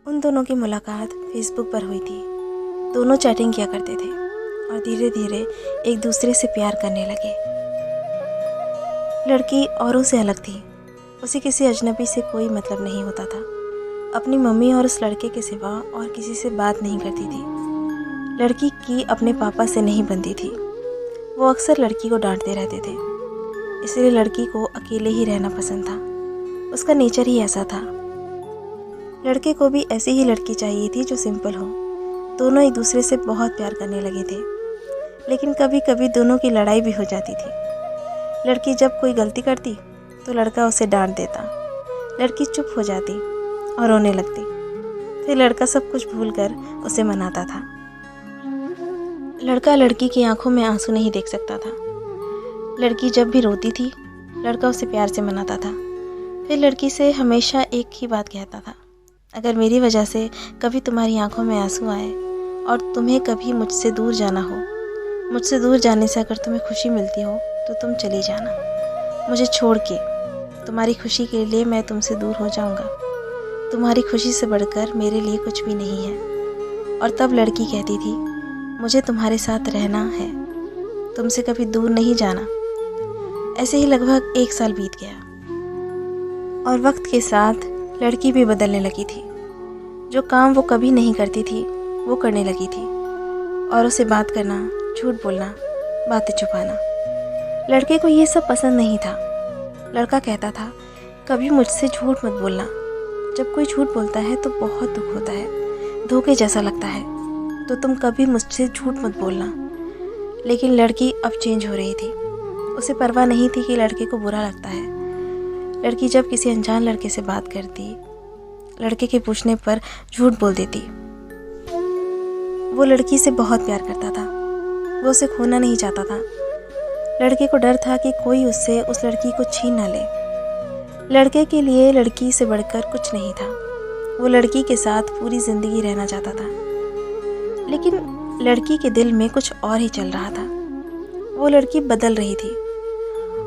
उन दोनों की मुलाकात फेसबुक पर हुई थी। दोनों चैटिंग किया करते थे और धीरे धीरे एक दूसरे से प्यार करने लगे। लड़की औरों से अलग थी। उसे किसी अजनबी से कोई मतलब नहीं होता था। अपनी मम्मी और उस लड़के के सिवा और किसी से बात नहीं करती थी। लड़की की अपने पापा से नहीं बनती थी। वो अक्सर लड़की को डांटते रहते थे, इसलिए लड़की को अकेले ही रहना पसंद था। उसका नेचर ही ऐसा था। लड़के को भी ऐसी ही लड़की चाहिए थी जो सिंपल हो। दोनों एक दूसरे से बहुत प्यार करने लगे थे, लेकिन कभी कभी दोनों की लड़ाई भी हो जाती थी। लड़की जब कोई गलती करती तो लड़का उसे डांट देता। लड़की चुप हो जाती और रोने लगती। फिर लड़का सब कुछ भूलकर उसे मनाता था। लड़का लड़की की आंखों में आंसू नहीं देख सकता था। लड़की जब भी रोती थी, लड़का उसे प्यार से मनाता था। फिर लड़की से हमेशा एक ही बात कहता था, अगर मेरी वजह से कभी तुम्हारी आंखों में आंसू आए और तुम्हें कभी मुझसे दूर जाना हो, मुझसे दूर जाने से अगर तुम्हें खुशी मिलती हो तो तुम चली जाना। मुझे छोड़ के तुम्हारी खुशी के लिए मैं तुमसे दूर हो जाऊंगा। तुम्हारी खुशी से बढ़कर मेरे लिए कुछ भी नहीं है। और तब लड़की कहती थी, मुझे तुम्हारे साथ रहना है, तुमसे कभी दूर नहीं जाना। ऐसे ही लगभग 1 साल बीत गया और वक्त के साथ लड़की भी बदलने लगी थी। जो काम वो कभी नहीं करती थी वो करने लगी थी, और उसे बात करना, झूठ बोलना, बातें छुपाना। लड़के को ये सब पसंद नहीं था। लड़का कहता था, कभी मुझसे झूठ मत बोलना। जब कोई झूठ बोलता है तो बहुत दुख होता है, धोखे जैसा लगता है, तो तुम कभी मुझसे झूठ मत बोलना। लेकिन लड़की अब चेंज हो रही थी। उसे परवाह नहीं थी कि लड़के को बुरा लगता है। लड़की जब किसी अनजान लड़के से बात करती, लड़के के पूछने पर झूठ बोल देती। वो लड़की से बहुत प्यार करता था। वो उसे खोना नहीं चाहता था। लड़के को डर था कि कोई उससे उस लड़की को छीन ना ले। लड़के के लिए लड़की से बढ़कर कुछ नहीं था। वो लड़की के साथ पूरी जिंदगी रहना चाहता था, लेकिन लड़की के दिल में कुछ और ही चल रहा था। वो लड़की बदल रही थी।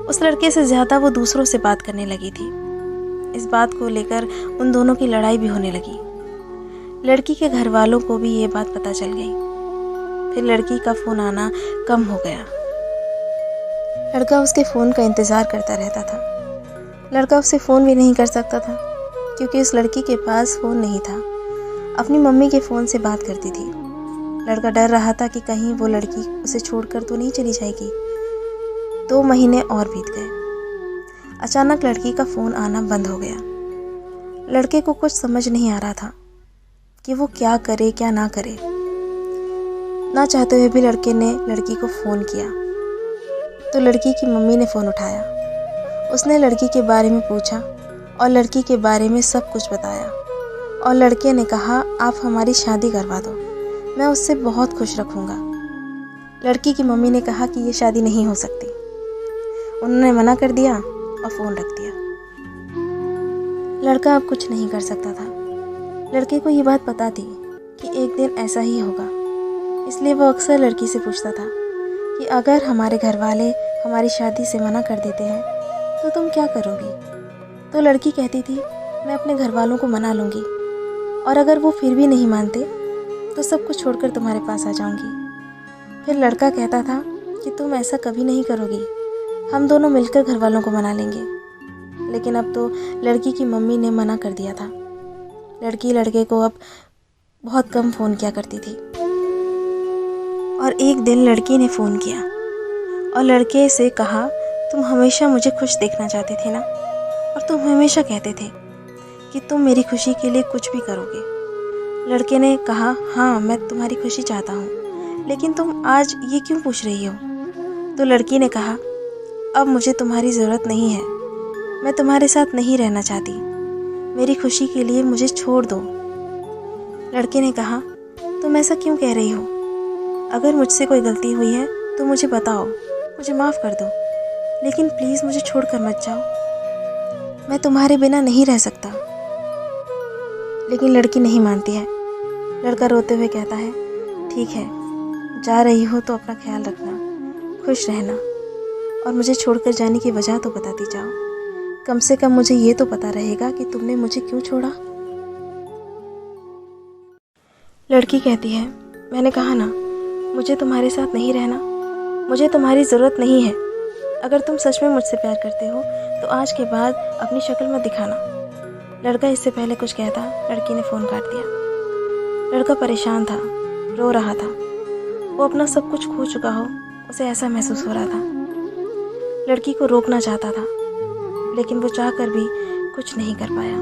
उस लड़के से ज़्यादा वो दूसरों से बात करने लगी थी। इस बात को लेकर उन दोनों की लड़ाई भी होने लगी। लड़की के घर वालों को भी ये बात पता चल गई। फिर लड़की का फ़ोन आना कम हो गया। लड़का उसके फ़ोन का इंतज़ार करता रहता था। लड़का उससे फ़ोन भी नहीं कर सकता था, क्योंकि उस लड़की के पास फ़ोन नहीं था। अपनी मम्मी के फ़ोन से बात करती थी। लड़का डर रहा था कि कहीं वो लड़की उसे छोड़कर तो नहीं चली जाएगी। 2 महीने और बीत गए। अचानक लड़की का फ़ोन आना बंद हो गया। लड़के को कुछ समझ नहीं आ रहा था कि वो क्या करे क्या ना करे। ना चाहते हुए भी लड़के ने लड़की को फ़ोन किया तो लड़की की मम्मी ने फ़ोन उठाया। उसने लड़की के बारे में पूछा और लड़की के बारे में सब कुछ बताया। और लड़के ने कहा, आप हमारी शादी करवा दो, मैं उससे बहुत खुश रखूँगा। लड़की की मम्मी ने कहा कि ये शादी नहीं हो सकती। उन्होंने मना कर दिया और फ़ोन रख दिया। लड़का अब कुछ नहीं कर सकता था। लड़के को ये बात पता थी कि एक दिन ऐसा ही होगा, इसलिए वो अक्सर लड़की से पूछता था कि अगर हमारे घर वाले हमारी शादी से मना कर देते हैं तो तुम क्या करोगी? तो लड़की कहती थी, मैं अपने घर वालों को मना लूँगी, और अगर वो फिर भी नहीं मानते तो सब कुछ छोड़कर तुम्हारे पास आ जाऊँगी। फिर लड़का कहता था कि तुम ऐसा कभी नहीं करोगी, हम दोनों मिलकर घर वालों को मना लेंगे। लेकिन अब तो लड़की की मम्मी ने मना कर दिया था। लड़की लड़के को अब बहुत कम फ़ोन किया करती थी। और एक दिन लड़की ने फ़ोन किया और लड़के से कहा, तुम हमेशा मुझे खुश देखना चाहते थे ना, और तुम हमेशा कहते थे कि तुम मेरी खुशी के लिए कुछ भी करोगे। लड़के ने कहा, हाँ मैं तुम्हारी खुशी चाहता हूँ, लेकिन तुम आज ये क्यों पूछ रही हो? तो लड़की ने कहा, अब मुझे तुम्हारी ज़रूरत नहीं है, मैं तुम्हारे साथ नहीं रहना चाहती, मेरी खुशी के लिए मुझे छोड़ दो। लड़के ने कहा, तुम ऐसा क्यों कह रही हो? अगर मुझसे कोई गलती हुई है तो मुझे बताओ, मुझे माफ़ कर दो, लेकिन प्लीज़ मुझे छोड़कर मत जाओ, मैं तुम्हारे बिना नहीं रह सकता। लेकिन लड़की नहीं मानती है। लड़का रोते हुए कहता है, ठीक है, जा रही हो तो अपना ख्याल रखना, खुश रहना, और मुझे छोड़कर जाने की वजह तो बताती जाओ। कम से कम मुझे ये तो पता रहेगा कि तुमने मुझे क्यों छोड़ा। लड़की कहती है, मैंने कहा ना, मुझे तुम्हारे साथ नहीं रहना, मुझे तुम्हारी ज़रूरत नहीं है। अगर तुम सच में मुझसे प्यार करते हो तो आज के बाद अपनी शक्ल मत दिखाना। लड़का इससे पहले कुछ कहता, लड़की ने फ़ोन काट दिया। लड़का परेशान था, रो रहा था। वो अपना सब कुछ खो चुका हो, उसे ऐसा महसूस हो रहा था। लड़की को रोकना चाहता था, लेकिन वो चाहकर भी कुछ नहीं कर पाया।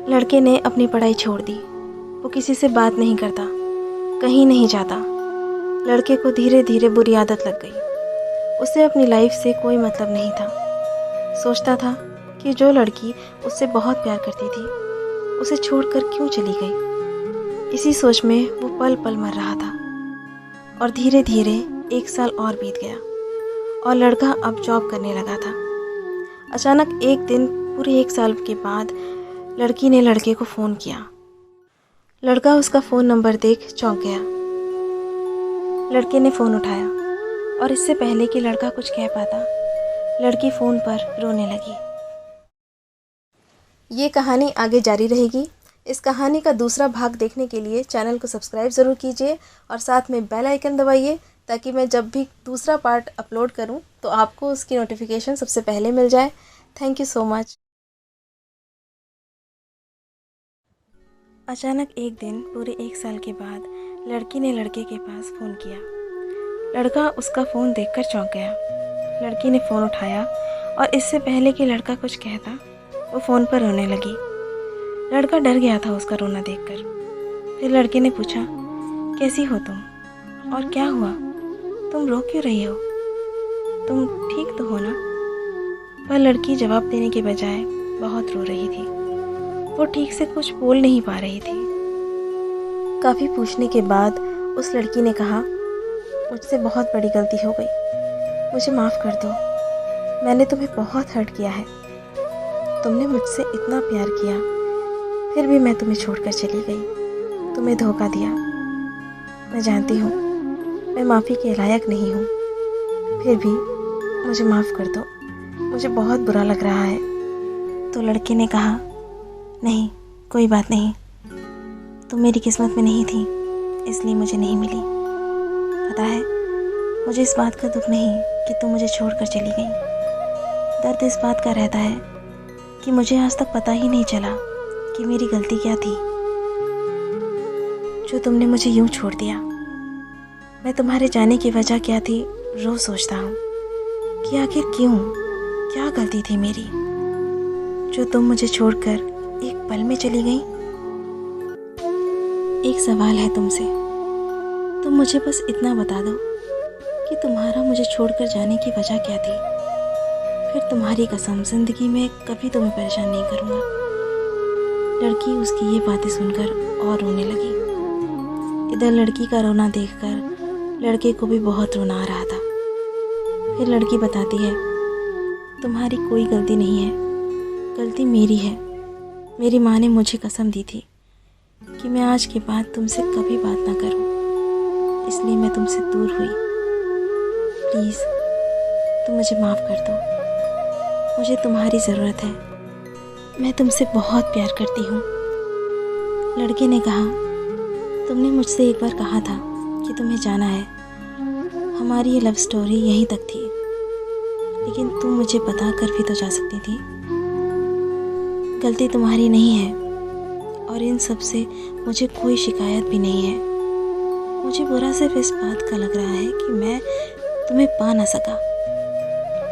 लड़के ने अपनी पढ़ाई छोड़ दी। वो किसी से बात नहीं करता, कहीं नहीं जाता। लड़के को धीरे धीरे बुरी आदत लग गई। उसे अपनी लाइफ से कोई मतलब नहीं था। सोचता था कि जो लड़की उससे बहुत प्यार करती थी, उसे छोड़कर क्यों चली गई। इसी सोच में वो पल पल मर रहा था। और धीरे धीरे 1 साल और बीत गया और लड़का अब जॉब करने लगा था। अचानक एक दिन पूरे 1 साल के बाद लड़की ने लड़के को फ़ोन किया। लड़का उसका फ़ोन नंबर देख चौंक गया। लड़के ने फ़ोन उठाया और इससे पहले कि लड़का कुछ कह पाता, लड़की फ़ोन पर रोने लगी। ये कहानी आगे जारी रहेगी। इस कहानी का दूसरा भाग देखने के लिए चैनल को सब्सक्राइब ज़रूर कीजिए और साथ में बेल आइकन दबाइए, ताकि मैं जब भी दूसरा पार्ट अपलोड करूं तो आपको उसकी नोटिफिकेशन सबसे पहले मिल जाए। Thank you so much. अचानक एक दिन पूरे 1 साल के बाद लड़की ने लड़के के पास फ़ोन किया। लड़का उसका फ़ोन देखकर चौंक गया। लड़की ने फ़ोन उठाया और इससे पहले कि लड़का कुछ कहता, वो फ़ोन पर रोने लगी। लड़का डर गया था उसका रोना देखकर। फिर लड़के ने पूछा, कैसी हो तुम और क्या हुआ, तुम रो क्यों रही हो, तुम ठीक तो हो ना। पर लड़की जवाब देने के बजाय बहुत रो रही थी। वो ठीक से कुछ बोल नहीं पा रही थी। काफ़ी पूछने के बाद उस लड़की ने कहा, मुझसे बहुत बड़ी गलती हो गई, मुझे माफ़ कर दो। मैंने तुम्हें बहुत हर्ट किया है। तुमने मुझसे इतना प्यार किया, फिर भी मैं तुम्हें छोड़कर चली गई, तुम्हें धोखा दिया। मैं जानती हूँ मैं माफ़ी के लायक नहीं हूँ, फिर भी मुझे माफ़ कर दो, मुझे बहुत बुरा लग रहा है। तो लड़के ने कहा, नहीं कोई बात नहीं, तुम मेरी किस्मत में नहीं थी, इसलिए मुझे नहीं मिली। पता है, मुझे इस बात का दुख नहीं कि तुम मुझे छोड़कर चली गई। दर्द इस बात का रहता है कि मुझे आज तक पता ही नहीं चला कि मेरी गलती क्या थी, जो तुमने मुझे यूं छोड़ दिया। मैं तुम्हारे जाने की वजह क्या थी रोज़ सोचता हूँ कि आखिर क्यों, क्या गलती थी मेरी, जो तुम मुझे छोड़कर एक पल में चली गई। एक सवाल है तुमसे, तुम मुझे बस इतना बता दो कि तुम्हारा मुझे छोड़कर जाने की वजह क्या थी। फिर तुम्हारी कसम ज़िंदगी में कभी तुम्हें परेशान नहीं करूँगा। लड़की उसकी ये बातें सुनकर और रोने लगी। इधर लड़की का रोना देखकर लड़के को भी बहुत रोना आ रहा था। फिर लड़की बताती है, तुम्हारी कोई गलती नहीं है, गलती मेरी है। मेरी माँ ने मुझे कसम दी थी कि मैं आज के बाद तुमसे कभी बात ना करूं, इसलिए मैं तुमसे दूर हुई। प्लीज़ तुम मुझे माफ़ कर दो, मुझे तुम्हारी ज़रूरत है, मैं तुमसे बहुत प्यार करती हूँ। लड़के ने कहा, तुमने मुझसे एक बार कहा था कि तुम्हें जाना है। हमारी ये लव स्टोरी यहीं तक थी, लेकिन तुम मुझे बता कर भी तो जा सकती थी। गलती तुम्हारी नहीं है और इन सब से मुझे कोई शिकायत भी नहीं है। मुझे बुरा सिर्फ इस बात का लग रहा है कि मैं तुम्हें पा ना सका,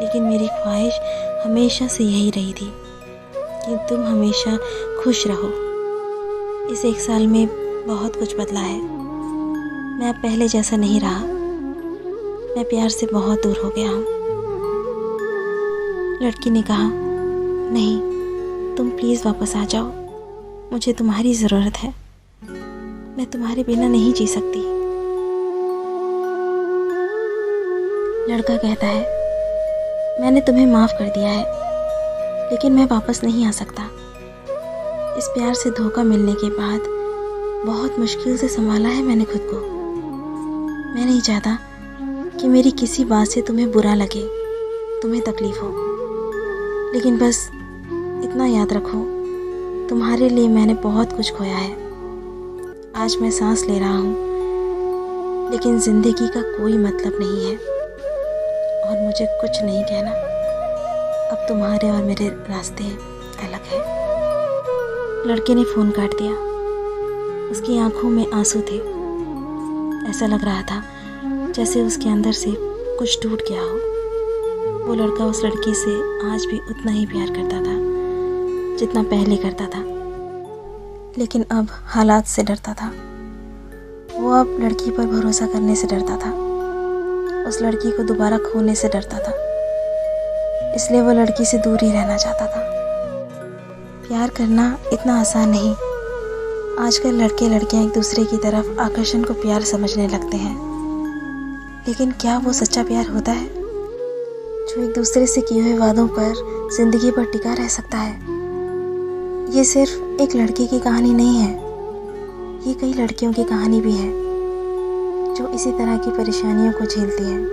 लेकिन मेरी ख्वाहिश हमेशा से यही रही थी कि तुम हमेशा खुश रहो। इस 1 साल में बहुत कुछ बदला है। मैं अब पहले जैसा नहीं रहा, मैं प्यार से बहुत दूर हो गया हूँ। लड़की ने कहा, नहीं तुम प्लीज़ वापस आ जाओ, मुझे तुम्हारी ज़रूरत है, मैं तुम्हारे बिना नहीं जी सकती। लड़का कहता है, मैंने तुम्हें माफ़ कर दिया है, लेकिन मैं वापस नहीं आ सकता। इस प्यार से धोखा मिलने के बाद बहुत मुश्किल से संभाला है मैंने खुद को। मैं नहीं चाहता कि मेरी किसी बात से तुम्हें बुरा लगे, तुम्हें तकलीफ़ हो, लेकिन बस इतना याद रखो, तुम्हारे लिए मैंने बहुत कुछ खोया है, आज मैं सांस ले रहा हूँ, लेकिन ज़िंदगी का कोई मतलब नहीं है और मुझे कुछ नहीं कहना। अब तुम्हारे और मेरे रास्ते अलग हैं। लड़के ने फ़ोन काट दिया। उसकी आंखों में आंसू थे। ऐसा लग रहा था जैसे उसके अंदर से कुछ टूट गया हो। वो लड़का उस लड़की से आज भी उतना ही प्यार करता था जितना पहले करता था, लेकिन अब हालात से डरता था। वो अब लड़की पर भरोसा करने से डरता था, उस लड़की को दोबारा खोने से डरता था। इसलिए वो लड़की से दूर ही रहना चाहता था। प्यार करना इतना आसान नहीं। आजकल लड़के लड़कियां एक दूसरे की तरफ आकर्षण को प्यार समझने लगते हैं, लेकिन क्या वो सच्चा प्यार होता है जो एक दूसरे से किए हुए वादों पर ज़िंदगी भर टिका रह सकता है? ये सिर्फ एक लड़के की कहानी नहीं है, ये कई लड़कियों की कहानी भी है जो इसी तरह की परेशानियों को झेलती हैं।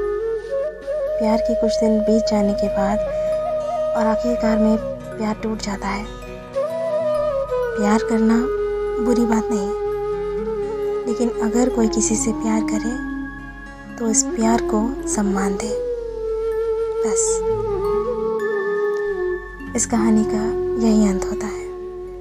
प्यार के कुछ दिन बीत जाने के बाद और आखिरकार में प्यार टूट जाता है। प्यार करना बुरी बात नहीं, लेकिन अगर कोई किसी से प्यार करे तो इस प्यार को सम्मान दे। बस इस कहानी का यही अंत होता है।